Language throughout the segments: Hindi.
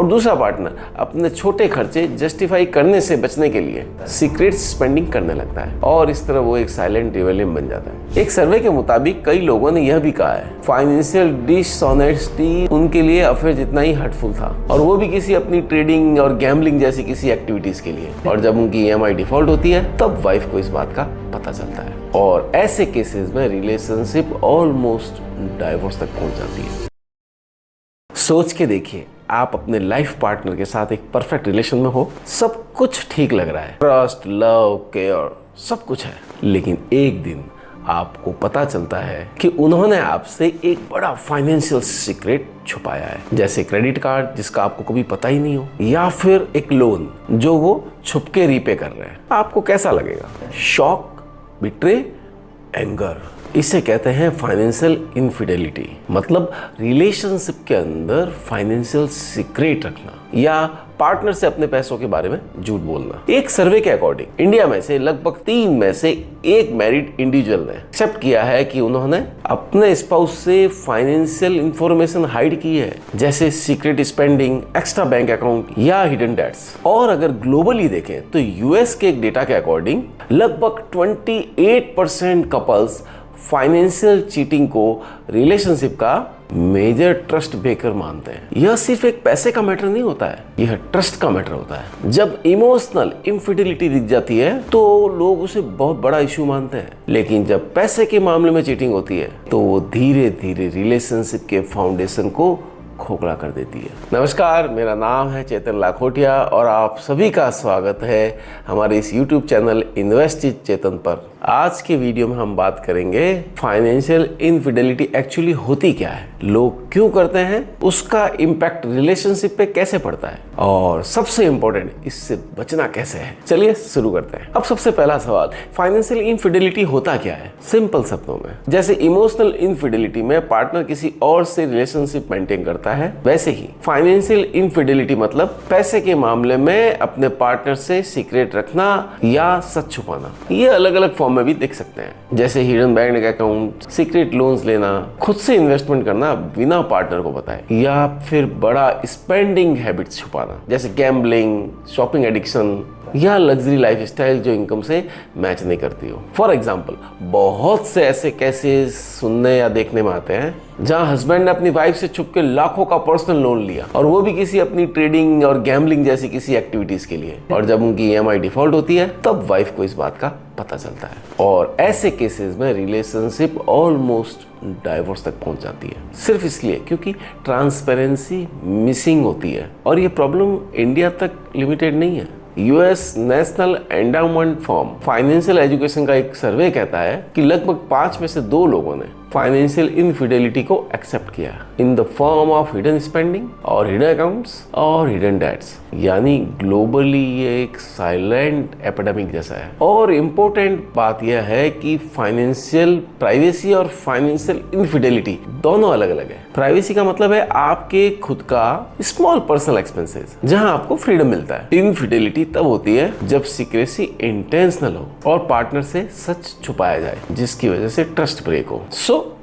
और दूसरा पार्टनर अपने छोटे खर्चे जस्टिफाई करने से बचने के लिए सीक्रेट स्पेंडिंग करने लगता है और इस तरह वो एक साइलेंट रिबेलियन बन जाता है। एक सर्वे के मुताबिक कई लोगों ने यह भी कहा है फाइनेंशियल डिसऑनेस्टी उनके लिए अफेयर जितना ही हर्टफुल था, और वो भी किसी अपनी ट्रेडिंग और गैम्बलिंग जैसी किसी एक्टिविटीज के लिए। और जब उनकी EMI डिफॉल्ट होती है तब वाइफ को इस बात का पता चलता है और ऐसे केसेस में रिलेशनशिप ऑलमोस्ट डाइवोर्स तक पहुंच जाती है। सोच के देखिए, आप अपने लाइफ पार्टनर के साथ एक परफेक्ट रिलेशन में हो, सब कुछ ठीक लग रहा है, ट्रस्ट, लव, केयर सब कुछ है, लेकिन एक दिन आपको पता चलता है कि उन्होंने आपसे एक बड़ा फाइनेंशियल सीक्रेट छुपाया है, जैसे क्रेडिट कार्ड जिसका आपको कभी पता ही नहीं हो, या फिर एक लोन जो वो छुपके रीपे कर रहे हैं। आपको कैसा लगेगा? Shock, betray, anger. इसे कहते हैं फाइनेंशियल इनफिडेलिटी, मतलब रिलेशनशिप के अंदर फाइनेंशियल सीक्रेट रखना या पार्टनर से अपने पैसों के बारे में झूठ बोलना। एक सर्वे के अकॉर्डिंग इंडिया में से लगभग 3 में से 1 मैरिड इंडिविजुअल ने एक्सेप्ट किया है कि उन्होंने अपने स्पाउस से फाइनेंशियल इंफॉर्मेशन हाइड की है, जैसे secret spending, extra bank account या हिडन डेट्स। और अगर ग्लोबली देखें तो यूएस के एक डेटा के अकॉर्डिंग लगभग 28% कपल्स फाइनेंशियल चीटिंग को रिलेशनशिप का मेजर ट्रस्ट ब्रेकर मानते हैं। यह सिर्फ एक पैसे का मैटर नहीं होता है, यह ट्रस्ट का मैटर होता है। जब इमोशनल इनफिडेलिटी दिख जाती है तो लोग उसे बहुत बड़ा इशू मानते हैं, लेकिन जब पैसे के मामले में चीटिंग होती है तो वो धीरे धीरे रिलेशनशिप के फाउंडेशन को खोखला कर देती है। नमस्कार, मेरा नाम है चेतन लाखोटिया और आप सभी का स्वागत है हमारे इस YouTube चैनल इन्वेस्ट विद चेतन पर। आज के वीडियो में हम बात करेंगे फाइनेंशियल इनफिडेलिटी एक्चुअली होती क्या है, लोग क्यों करते हैं, उसका इम्पैक्ट रिलेशनशिप पे कैसे पड़ता है और सबसे इम्पोर्टेंट इससे बचना कैसे है। चलिए शुरू करते हैं। अब सबसे पहला सवाल, फाइनेंशियल इनफिडेलिटी होता क्या है? सिंपल शब्दों में, जैसे इमोशनल इनफिडेलिटी में पार्टनर किसी और से रिलेशनशिप मेंटेन करता है, वैसे ही फाइनेंशियल इनफिडेलिटी मतलब पैसे के मामले में अपने पार्टनर से सीक्रेट रखना या सच छुपाना। ये अलग अलग फॉर्म में भी देख सकते हैं, जैसे hidden bank account, secret loans लेना, खुद से इन्वेस्टमेंट करना बिना पार्टनर को बताए, या फिर बड़ा स्पेंडिंग हैबिट्स छुपाना, जैसे गैम्बलिंग, शॉपिंग एडिक्शन या लग्जरी लाइफस्टाइल जो इनकम से मैच नहीं करती हो। फॉर एग्जाम्पल, बहुत से ऐसे केसेस सुनने या देखने में आते हैं जहां हस्बैंड ने अपनी वाइफ से छुप के लाखों का पर्सनल लोन लिया, और वो भी किसी अपनी ट्रेडिंग और गैम्बलिंग जैसी किसी एक्टिविटीज के लिए। और जब उनकी EMI डिफॉल्ट होती है तब वाइफ को इस बात का पता चलता है, और ऐसे केसेस में रिलेशनशिप ऑलमोस्ट डाइवोर्स तक पहुंच जाती है, सिर्फ इसलिए क्योंकि ट्रांसपेरेंसी मिसिंग होती है। और ये प्रॉब्लम इंडिया तक लिमिटेड नहीं है। US national endowment for financial education का एक सर्वे कहता है कि लगभग 5 में से 2 लोगों ने फाइनेंशियल इनफिडेलिटी को एक्सेप्ट किया in the form of hidden spending और हिडन अकाउंट्स और हिडन डेट्स। यानी ग्लोबली ये एक साइलेंट एपिडेमिक जैसा है। और इम्पोर्टेंट बात यह है कि फाइनेंशियल प्राइवेसी और फाइनेंशियल इनफिडेलिटी दोनों अलग अलग है। प्राइवेसी का मतलब है आपके खुद का स्मॉल पर्सनल एक्सपेंसेस, जहां आपको फ्रीडम मिलता है। इनफिडेलिटी तब होती है जब सीक्रेसी इंटेंशनल हो और पार्टनर से सच छुपाया जाए, जिसकी वजह से ट्रस्ट ब्रेक हो।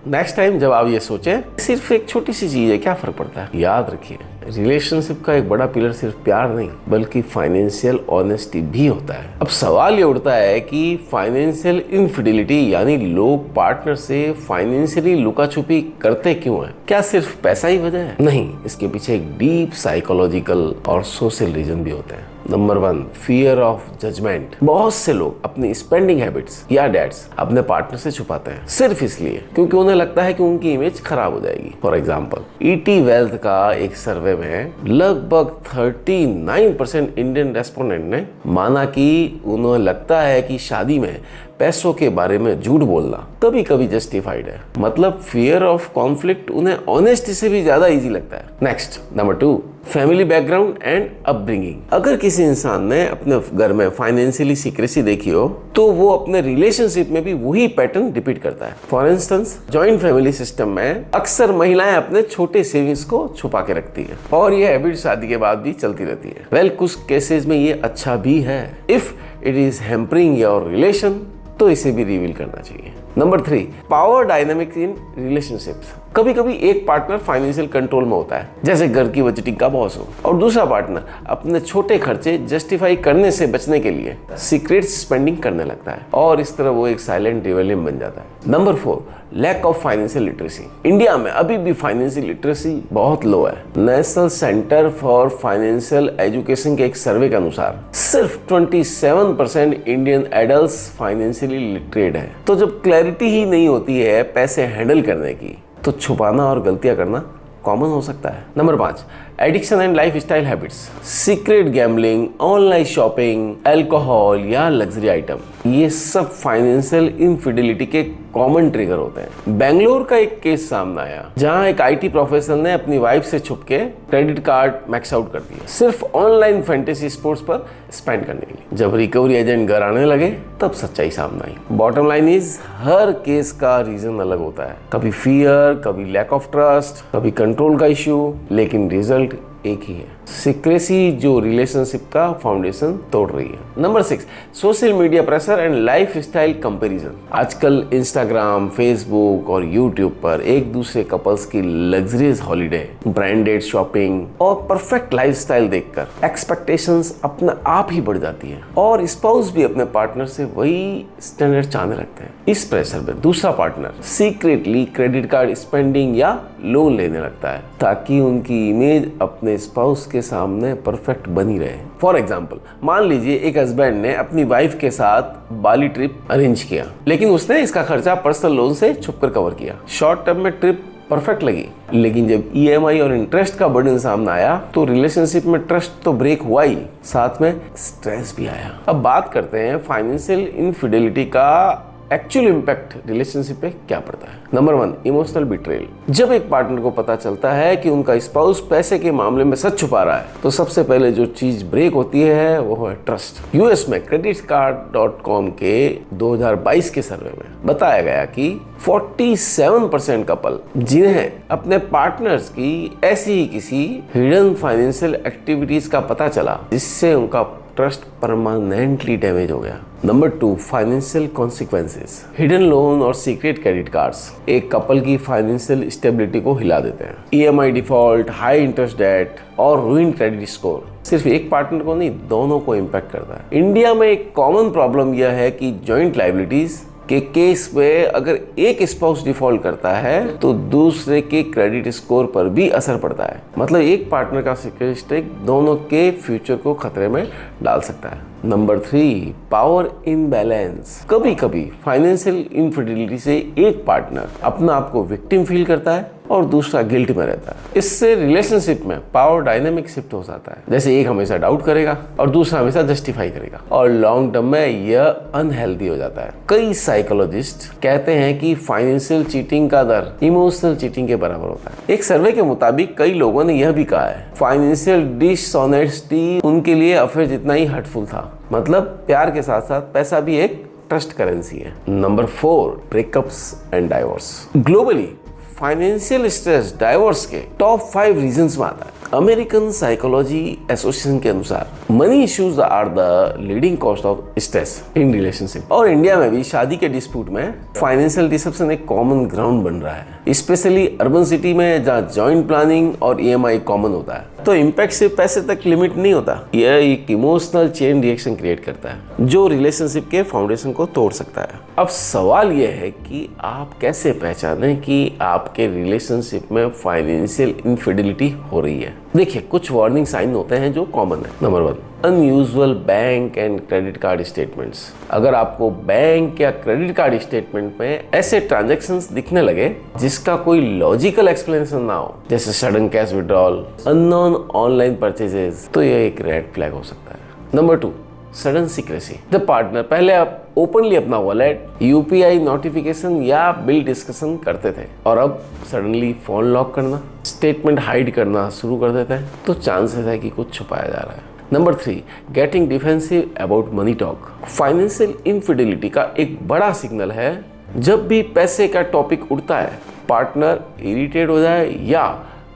नेक्स्ट टाइम जब आप ये सोचें, सिर्फ एक छोटी सी चीज है, क्या फर्क पड़ता है? याद रखिए, रिलेशनशिप का एक बड़ा पिलर सिर्फ प्यार नहीं बल्कि फाइनेंशियल ऑनेस्टी भी होता है। अब सवाल ये उठता है कि फाइनेंशियल इनफिडेलिटी यानी लोग पार्टनर से फाइनेंशियली लुका छुपी करते क्यों है? क्या सिर्फ पैसा ही वजह है? नहीं, इसके पीछे एक डीप साइकोलॉजिकल और सोशल रीजन भी होते हैं। Number 1, fear of judgement. बहुत से लोग अपनी स्पेंडिंग हैबिट्स या डेट्स अपने पार्टनर से छुपाते हैं सिर्फ इसलिए क्योंकि उन्हें लगता है कि उनकी इमेज खराब हो जाएगी। फॉर एग्जाम्पल, ET वेल्थ का एक सर्वे में लगभग 39% इंडियन रेस्पोंडेंट ने माना कि उन्हें लगता है कि शादी में पैसों के बारे में झूठ बोलना कभी कभी जस्टिफाइड है। मतलब फियर ऑफ कॉन्फ्लिक्ट उन्हें ऑनेस्टी से भी ज्यादा इजी लगता है। Next, number 2, family background and upbringing. अगर किसी इंसान ने अपने घर में फाइनेंशियली सीक्रेसी देखी हो तो वो अपने रिलेशनशिप में भी वही पैटर्न रिपीट करता है। For instance, joint family system में अक्सर महिलाएं अपने छोटे सेविंग्स को छुपा के रखती है और ये हैबिट शादी के बाद भी चलती रहती है। वेल, कुछ केसेस में ये अच्छा भी है। If it is hampering your relation तो इसे भी रिवील करना चाहिए। Number 3, power dynamics in relationships. कभी कभी एक पार्टनर फाइनेंशियल कंट्रोल में होता है, जैसे घर की बजटिंग का बॉस हो, और दूसरा पार्टनर अपने छोटे खर्चे जस्टिफाई करने से बचने के लिए सीक्रेट स्पेंडिंग करने लगता है, और इस तरह वो एक साइलेंट रिबेलियन बन जाता है। Number 4, lack of financial literacy. India में अभी भी फाइनेंशियल लिटरेसी बहुत लो है। National centre for financial education के एक सर्वे के अनुसार सिर्फ 27% इंडियन एडल्ट्स फाइनेंशियली लिटरेट है। तो जब क्लैरिटी ही नहीं होती है पैसे हैंडल करने की, तो छुपाना और गलतियां करना कॉमन हो सकता है। Number 5, addiction and lifestyle habits. Secret gambling, online shopping, alcohol या लग्जरी आइटम, ये सब फाइनेंशियल इनफिडेलिटी के कॉमन ट्रिगर होते हैं। बेंगलोर का एक केस सामने आया जहां एक आईटी प्रोफेशनल ने अपनी वाइफ से छुप के क्रेडिट कार्ड मैक्स आउट कर दिया, सिर्फ ऑनलाइन फैंटेसी स्पोर्ट्स पर स्पेंड करने के लिए। जब रिकवरी एजेंट घर आने लगे तब सच्चाई सामने आई। बॉटम लाइन इज, हर केस का रीजन अलग होता है, कभी फियर, कभी लैक ऑफ ट्रस्ट, कभी कंट्रोल का इश्यू, लेकिन रिजल्ट एक ही है, सीक्रेसी, जो रिलेशनशिप का फाउंडेशन तोड़ रही है। Number 6, social media pressure and lifestyle comparison. आजकल इंस्टाग्राम, फेसबुक और यूट्यूब पर एक दूसरे कपल्स की लग्जरियस हॉलीडे, ब्रांडेड शॉपिंग और परफेक्ट लाइफस्टाइल देखकर एक्सपेक्टेशंस अपने आप ही बढ़ जाती है, और स्पाउस भी अपने पार्टनर से वही स्टैंडर्ड चाहने लगते हैं। इस प्रेशर में दूसरा partner secretly credit card spending या लोन लेने लगता है, ताकि उनकी इमेज अपने स्पाउस के सामने परफेक्ट बनी रहे। फॉर एग्जाम्पल, मान लीजिए एक हस्बैंड ने अपनी वाइफ के साथ बाली ट्रिप अरेंज किया, लेकिन उसने इसका खर्चा पर्सनल लोन से छुपकर कवर किया। शॉर्ट टर्म में ट्रिप परफेक्ट लगी, लेकिन जब ईएमआई और इंटरेस्ट का बर्डन सामने आया तो रिलेशनशिप में ट्रस्ट तो ब्रेक हुआ ही, साथ में स्ट्रेस भी आया। अब बात करते हैं फाइनेंशियल इनफिडेलिटी का एक्चुअल इम्पैक्ट रिलेशनशिप पे क्या पड़ता है। Number 1, emotional betrayal. जब एक पार्टनर को पता चलता है कि उनका स्पाउस पैसे के मामले में सच छुपा रहा है, तो सबसे पहले जो चीज ब्रेक होती है वो है ट्रस्ट। यूएस में creditcard.com के 2022 के सर्वे में बताया गया कि 47% कपल जिन्हें अपने पार्टनर्स की ऐसी ही किसी हिडन फाइनेंशियल एक्टिविटीज का पता चला, जिससे उनका ट्रस्ट परमानेंटली डैमेज हो गया। Number 2, financial consequences. Hidden loan और सीक्रेट क्रेडिट कार्ड्स एक कपल की फाइनेंशियल स्टेबिलिटी को हिला देते हैं। EMI default, high interest debt और रूइंड क्रेडिट स्कोर सिर्फ एक पार्टनर को नहीं, दोनों को इम्पैक्ट करता है। इंडिया में एक कॉमन प्रॉब्लम यह है कि जॉइंट लायबिलिटीज के केस में अगर एक स्पाउस डिफॉल्ट करता है तो दूसरे के क्रेडिट स्कोर पर भी असर पड़ता है। मतलब एक पार्टनर का सीक्रेट स्टेक दोनों के फ्यूचर को खतरे में डाल सकता है। Number 3, power imbalance. कभी कभी फाइनेंशियल इनफिडेलिटी से एक पार्टनर अपना आप को विक्टिम फील करता है और दूसरा गिल्ट में रहता है। इससे रिलेशनशिप में पावर डायनामिक शिफ्ट हो जाता है, जैसे एक हमेशा डाउट करेगा और दूसरा हमेशा जस्टिफाई करेगा, और लॉन्ग टर्म में यह अनहेल्दी हो जाता है। कई साइकोलॉजिस्ट कहते हैं कि फाइनेंशियल चीटिंग का दर इमोशनल चीटिंग के बराबर होता है। एक सर्वे के मुताबिक कई लोगों ने यह भी कहा है फाइनेंशियल डिसऑनेस्टी उनके लिए अफेयर जितना ही हर्टफुल था। मतलब प्यार के साथ साथ पैसा भी एक ट्रस्ट करेंसी है। Number 4, breakups and divorce. Globally financial stress divorce के टॉप 5 रीजंस में आता है। अमेरिकन साइकोलॉजी एसोसिएशन के अनुसार money issues are the leading cause of stress in relationship. और इंडिया में भी शादी के डिस्प्यूट में फाइनेंशियल डिसेप्शन एक कॉमन ग्राउंड बन रहा है, स्पेशली अर्बन सिटी में जहाँ जॉइंट प्लानिंग और ईएमआई कॉमन होता है। तो इम्पैक्ट सिर्फ पैसे तक लिमिट नहीं होता, यह एक इमोशनल चेन रिएक्शन क्रिएट करता है जो रिलेशनशिप के फाउंडेशन को तोड़ सकता है। अब सवाल यह है कि आप कैसे पहचानें कि आपके रिलेशनशिप में फाइनेंशियल इनफिडेलिटी हो रही है। देखिए, कुछ वार्निंग साइन होते हैं जो कॉमन है। Number 1, unusual bank and credit card statements. अगर आपको बैंक या क्रेडिट कार्ड स्टेटमेंट में ऐसे ट्रांजैक्शंस दिखने लगे जिसका कोई लॉजिकल एक्सप्लेनेशन ना हो, जैसे sudden cash withdrawal, unknown online purchases, तो यह एक रेड फ्लैग हो सकता है। Number 2, sudden secrecy. जब पार्टनर पहले आप ओपनली अपना वॉलेट, यूपीआई नोटिफिकेशन या बिल डिस्कशन करते थे और अब सडनली फोन लॉक करना, स्टेटमेंट हाइड करना शुरू कर देते हैं, तो चांसेस है कि कुछ छुपाया जा रहा है। Number 3, getting defensive about money talk. Financial infidelity का एक बड़ा सिग्नल है जब भी पैसे का टॉपिक उठता है, पार्टनर इरिटेट हो जाए या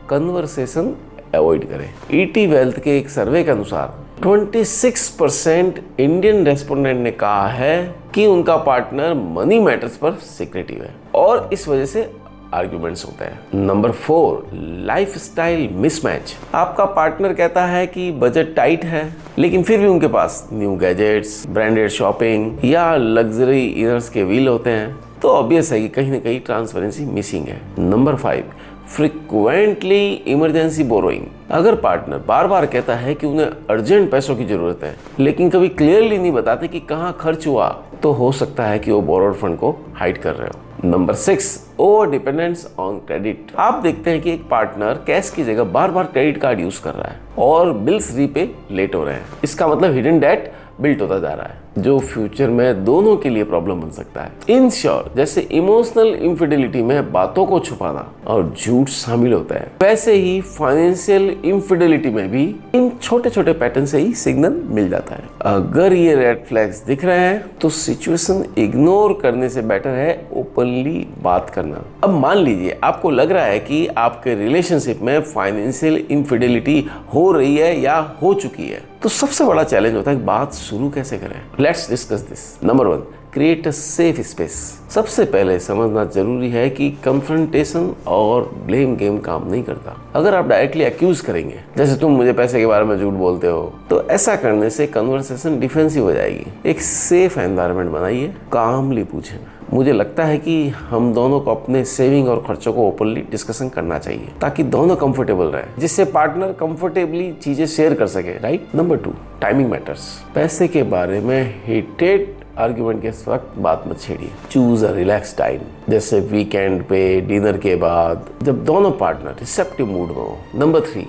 कन्वर्सेशन अवॉइड करे। ईटी वेल्थ के एक सर्वे के अनुसार 26% इंडियन रेस्पोंडेंट ने कहा है कि उनका पार्टनर मनी मैटर्स पर सिक्रेटिव है और इस वजह से आर्ग्यूमेंट्स होते हैं। Number 4, lifestyle mismatch. आपका पार्टनर कहता है कि बजट टाइट है, लेकिन फिर भी उनके पास न्यू गैजेट्स, ब्रांडेड शॉपिंग या लग्जरी इनर्स के व्हील होते हैं, तो ऑब्वियस है कि कहीं ना कहीं ट्रांसपेरेंसी मिसिंग है। Number 5, frequently emergency borrowing. अगर पार्टनर बार बार कहता है कि उन्हें अर्जेंट पैसों की जरूरत है, लेकिन कभी क्लियरली नहीं बताते कि कहाँ खर्च हुआ, तो हो सकता है कि वो बोरोड फंड को हाइड कर रहे हो। Number 6, over dependence on credit. आप देखते हैं कि एक पार्टनर कैश की जगह बार बार क्रेडिट कार्ड यूज कर रहा है और बिल्स रीपे लेट हो रहे हैं। इसका मतलब हिडन डेट बिल्ट होता जा रहा है, जो फ्यूचर में दोनों के लिए प्रॉब्लम बन सकता है। इन शॉर्ट, जैसे इमोशनल इंफिडेलिटी में बातों को छुपाना और झूठ शामिल होता है, वैसे ही फाइनेंशियल इंफिडेलिटी में भी इन छोटे छोटे पैटर्न से ही सिग्नल मिल जाता है। अगर ये रेड फ्लैग्स दिख रहे हैं तो सिचुएशन इग्नोर करने से बेटर है ओपनली बात करना। अब मान लीजिए आपको लग रहा है कि आपके रिलेशनशिप में फाइनेंशियल इंफिडेलिटी हो रही है या हो चुकी है, तो सबसे बड़ा चैलेंज होता है बात शुरू कैसे करें। Let's discuss this. Number 1, create a safe space. सबसे पहले समझना जरूरी है कि कन्फ्रंटेशन और ब्लेम गेम काम नहीं करता। अगर आप डायरेक्टली एक्यूज करेंगे, जैसे तुम मुझे पैसे के बारे में झूठ बोलते हो, तो ऐसा करने से कन्वर्सेशन डिफेंसिव हो जाएगी। एक सेफ एनवायरनमेंट बनाइए, कामली पूछें, मुझे लगता है कि हम दोनों को अपने सेविंग और खर्चों को ओपनली डिस्कशन करना चाहिए, ताकि दोनों कंफर्टेबल रहे, जिससे पार्टनर कंफर्टेबली चीजें शेयर कर सके, राइट। Number 2, timing matters. पैसे के बारे में हीटेड आर्ग्यूमेंट के वक्त बात मत छेड़िए। चूज अ रिलैक्स टाइम, जैसे वीकेंड पे, डिनर के बाद, जब दोनों पार्टनर रिसेप्टिव मूड में हो। Number 3,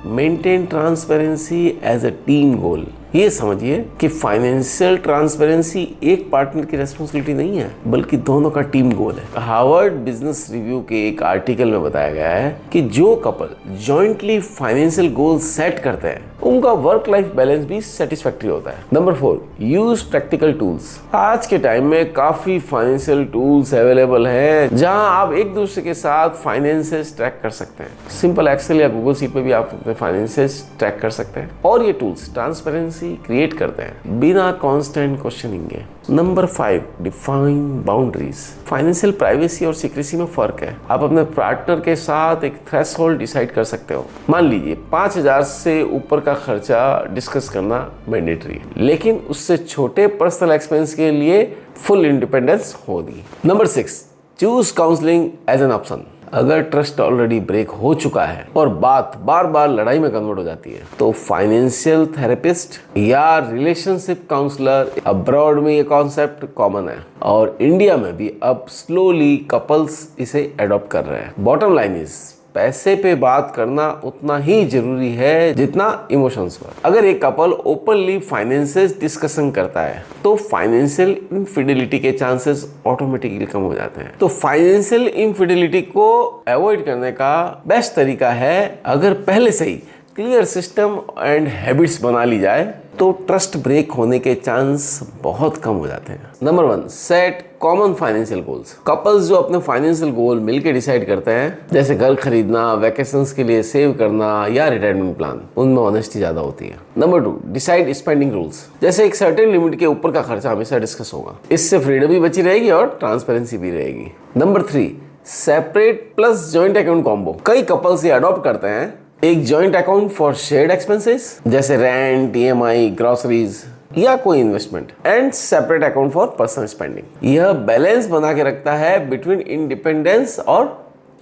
maintain transparency as a team goal. ये समझिए कि फाइनेंशियल ट्रांसपेरेंसी एक पार्टनर की रेस्पॉन्सिबिलिटी नहीं है, बल्कि दोनों का टीम गोल है। हार्वर्ड बिजनेस रिव्यू के एक आर्टिकल में बताया गया है कि जो couple jointly financial goal set करते हैं, उनका वर्क लाइफ बैलेंस भी सेटिस्फैक्टरी होता है। Number 4, use practical tools. आज के टाइम में काफी फाइनेंशियल टूल्स अवेलेबल हैं, जहां आप एक दूसरे के साथ फाइनेंसेस ट्रैक कर सकते हैं। सिंपल एक्सेल या गूगल शीट पे भी आप अपने फाइनेंसेस ट्रैक कर सकते हैं, और ये टूल्स ट्रांसपेरेंसी क्रिएट करते हैं बिना कांस्टेंट क्वेश्चनिंग के। Number 5, define boundaries. Financial privacy और सीक्रेसी में फर्क है। आप अपने पार्टनर के साथ एक थ्रेशोल्ड डिसाइड कर सकते हो। मान लीजिए 5,000 से ऊपर का खर्चा डिस्कस करना मैंडेटरी है, लेकिन उससे छोटे पर्सनल एक्सपेंस के लिए फुल इंडिपेंडेंस होगी। Number 6, choose counselling as an option. अगर ट्रस्ट ऑलरेडी ब्रेक हो चुका है और बात बार बार लड़ाई में कन्वर्ट हो जाती है, तो फाइनेंशियल थेरेपिस्ट या रिलेशनशिप काउंसलर, अब्रॉड में ये कॉन्सेप्ट कॉमन है और इंडिया में भी अब स्लोली कपल्स इसे अडॉप्ट कर रहे हैं। बॉटम लाइन इज, पैसे पे बात करना उतना ही जरूरी है जितना इमोशंस पर। अगर एक कपल ओपनली फाइनेंसेस डिस्कशन करता है, तो फाइनेंशियल इनफिडेलिटी के चांसेस ऑटोमेटिकली कम हो जाते हैं। तो फाइनेंशियल इनफिडेलिटी को अवॉइड करने का बेस्ट तरीका है, अगर पहले से ही क्लियर सिस्टम एंड हैबिट्स बना ली जाए, तो ट्रस्ट ब्रेक होने के चांस बहुत कम हो जाते हैं। Number 1, set common financial goals. Couples जो अपने फाइनेंशियल गोल मिलकर डिसाइड करते हैं, जैसे घर खरीदना, वैकेशंस के लिए सेव करना या रिटायरमेंट प्लान, उनमें ऑनेस्टी ज्यादा होती है। Number 2, decide spending rules. जैसे एक सर्टेन लिमिट के ऊपर का खर्चा हमेशा डिस्कस होगा, इससे फ्रीडम भी बची रहेगी और ट्रांसपेरेंसी भी रहेगी। Number 3, separate plus joint account combo. कई कपल्स ये अडॉप्ट करते हैं, एक joint account for shared expenses, जैसे रेंट, EMI, ग्रोसरीज या कोई investment, and separate account for personal spending. यह बैलेंस बना के रखता है बिटवीन इंडिपेंडेंस और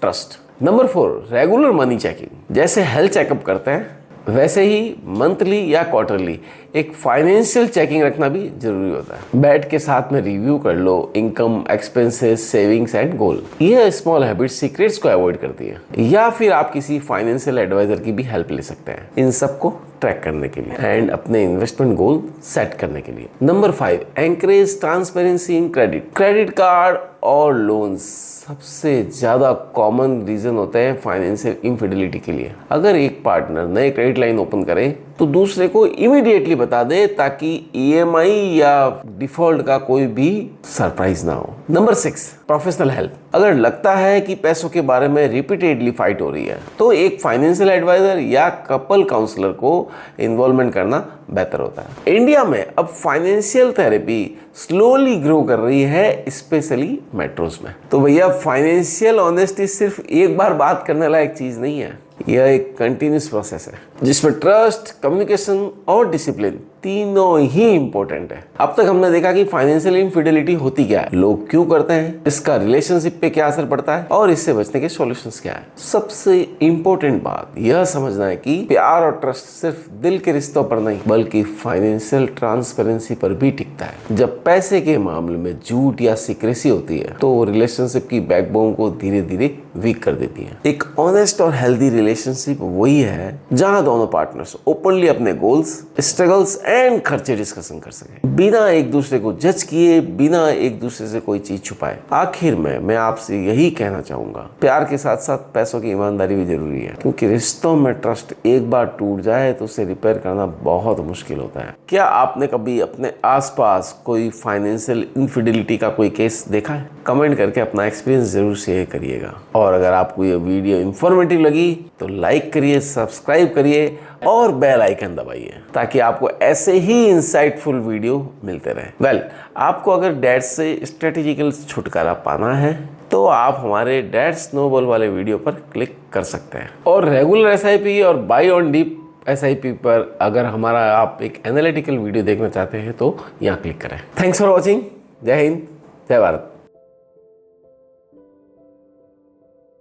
trust. Number 4, regular money checking. जैसे हेल्थ चेकअप करते हैं, वैसे ही मंथली या क्वार्टरली एक फाइनेंशियल चेकिंग रखना भी जरूरी होता है। बेड के साथ में रिव्यू कर लो income, expenses, savings and goal. यह स्मॉल हैबिट सीक्रेट्स को अवॉइड करती है, या फिर आप किसी फाइनेंशियल एडवाइजर की भी हेल्प ले सकते हैं इन सबको ट्रैक करने के लिए एंड अपने इन्वेस्टमेंट गोल सेट करने के लिए। Number 5, encourage transparency in credit. Credit card और लोन्स सबसे ज्यादा कॉमन रीजन होते हैं फाइनेंशियल इनफिडेलिटी के लिए। अगर एक पार्टनर नए क्रेडिट लाइन ओपन करे, तो दूसरे को इमीडिएटली बता दे ताकि ईएमआई या डिफॉल्ट का कोई भी सरप्राइज ना हो। Number 6, professional help. अगर लगता है कि पैसों के बारे में रिपीटेडली फाइट हो रही है तो एक फाइनेंशियल एडवाइजर या कपल काउंसलर को इन्वॉल्वमेंट करना बेहतर होता है। इंडिया में अब फाइनेंशियल थेरेपी स्लोली ग्रो कर रही है, स्पेशली मेट्रोज में। तो भैया फाइनेंशियल ऑनेस्टी सिर्फ एक बार बात करने लायक चीज नहीं है, यह एक कंटिन्यूस प्रोसेस है जिसमें ट्रस्ट, कम्युनिकेशन और डिसिप्लिन तीनों ही इंपॉर्टेंट है। अब तक हमने देखा कि फाइनेंशियल इनफिडेलिटी होती क्या है, लोग क्यों करते हैं, इसका रिलेशनशिप पे क्या असर पड़ता है और इससे बचने के सॉल्यूशंस क्या है। सबसे इंपॉर्टेंट बात यह समझना है कि प्यार और ट्रस्ट सिर्फ दिल के रिश्तों पर नहीं बल्कि फाइनेंशियल ट्रांसपेरेंसी पर भी टिकता है। जब पैसे के मामले में झूठ या सीक्रेसी होती है तो रिलेशनशिप की बैकबोन को धीरे धीरे वीक कर देती है। एक ऑनेस्ट और हेल्दी रिलेशनशिप वही है जहां दोनों पार्टनर्स ओपनली अपने गोल्स, स्ट्रगल्स एंड खर्चे डिस्कशन कर सके, बिना एक दूसरे को जज किए, बिना एक दूसरे से कोई चीज छुपाए। आखिर में मैं आपसे यही कहना चाहूंगा, प्यार के साथ साथ पैसों की ईमानदारी भी जरूरी है, क्योंकि रिश्तों में ट्रस्ट एक बार टूट जाए तो उसे रिपेयर करना बहुत मुश्किल होता है। क्या आपने कभी अपने आसपास कोई फाइनेंशियल इनफिडेलिटी का कोई केस देखा है? कमेंट करके अपना एक्सपीरियंस जरूर शेयर करिएगा। और अगर आपको ये वीडियो इंफॉर्मेटिव लगी तो लाइक करिए, सब्सक्राइब करिए और बेल आइकन दबाइए ताकि आपको ऐसे ही इंसाइटफुल वीडियो मिलते रहे। आपको अगर डेट से स्ट्रेटेजिकल छुटकारा पाना है तो आप हमारे डैड स्नोबॉल वाले वीडियो पर क्लिक कर सकते हैं। और रेगुलर SIP और बाय ऑन डीप SIP पर अगर हमारा आप एक एनालिटिकल वीडियो देखना चाहते हैं तो यहाँ क्लिक करें। Thanks for watching. जय हिंद, जय भारत।